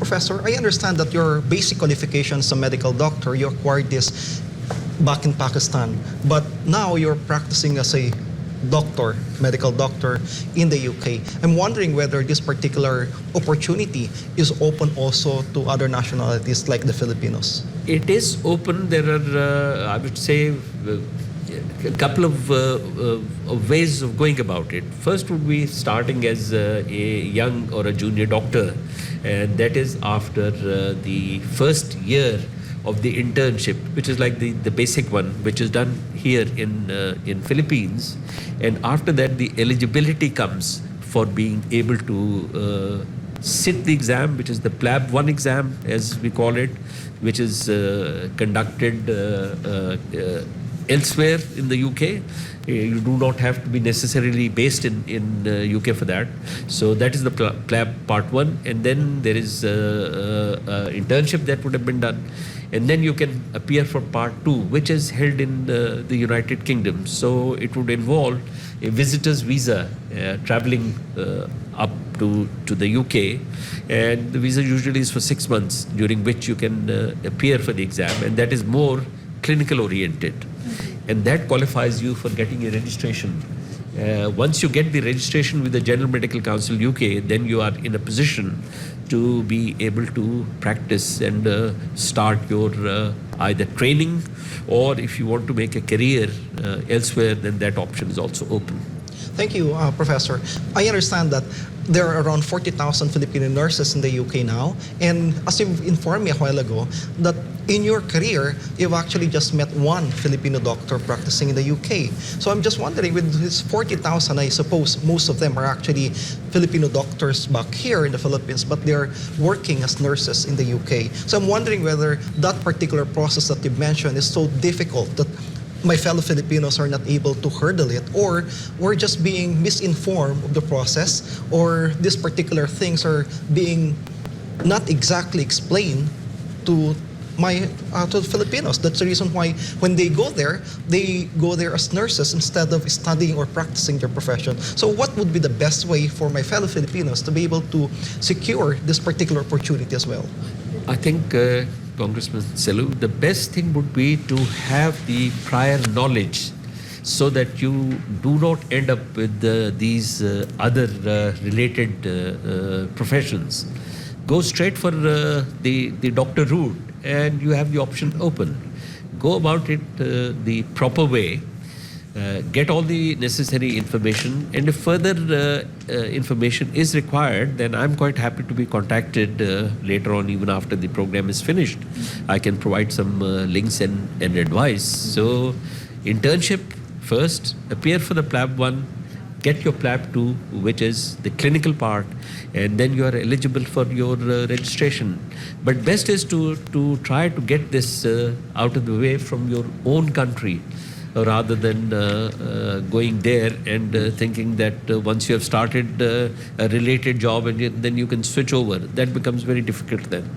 Professor, I understand that your basic qualification as a medical doctor, you acquired this back in Pakistan, but now you're practicing as a doctor, medical doctor in the UK. I'm wondering whether this particular opportunity is open also to other nationalities like the Filipinos. It is open. There are, I would say, a couple of ways of going about it. First would be starting as a young or a junior doctor, and that is after the first year of the internship, which is like the basic one, which is done here in Philippines. And after that, the eligibility comes for being able to sit the exam, which is the PLAB 1 exam, as we call it, which is conducted elsewhere in the UK. You do not have to be necessarily based in UK for that. So that is the PLAB part 1, and then there is internship that would have been done. And then you can appear for part 2, which is held in the United Kingdom. So it would involve a visitor's visa, traveling up to the UK. And the visa usually is for 6 months, during which you can appear for the exam. And that is more clinical oriented. And that qualifies you for getting a registration. Once you get the registration with the General Medical Council UK, then you are in a position to be able to practice and start your either training, or if you want to make a career elsewhere, then that option is also open. Thank you, Professor. I understand that there are around 40,000 Filipino nurses in the UK now, and as you've informed me a while ago, that in your career, you've actually just met one Filipino doctor practicing in the UK. So I'm just wondering, with this 40,000, I suppose most of them are actually Filipino doctors back here in the Philippines, but they're working as nurses in the UK. So I'm wondering whether that particular process that you mentioned is so difficult that my fellow Filipinos are not able to hurdle it, or we're just being misinformed of the process, or these particular things are being not exactly explained to the Filipinos. That's the reason why when they go there as nurses instead of studying or practicing their profession. So what would be the best way for my fellow Filipinos to be able to secure this particular opportunity as well? I think, Congressman Selu, the best thing would be to have the prior knowledge, so that you do not end up with these other related professions. Go straight for the doctor route, and you have the option open. Go about it the proper way. Get all the necessary information, and if further information is required, then I'm quite happy to be contacted later on, even after the program is finished. I can provide some links and advice. So internship first, appear for the PLAB 1, get your PLAB 2, which is the clinical part, and then you are eligible for your registration. But best is to try to get this out of the way from your own country, rather than going there and thinking that once you have started a related job and then you can switch over. That becomes very difficult then.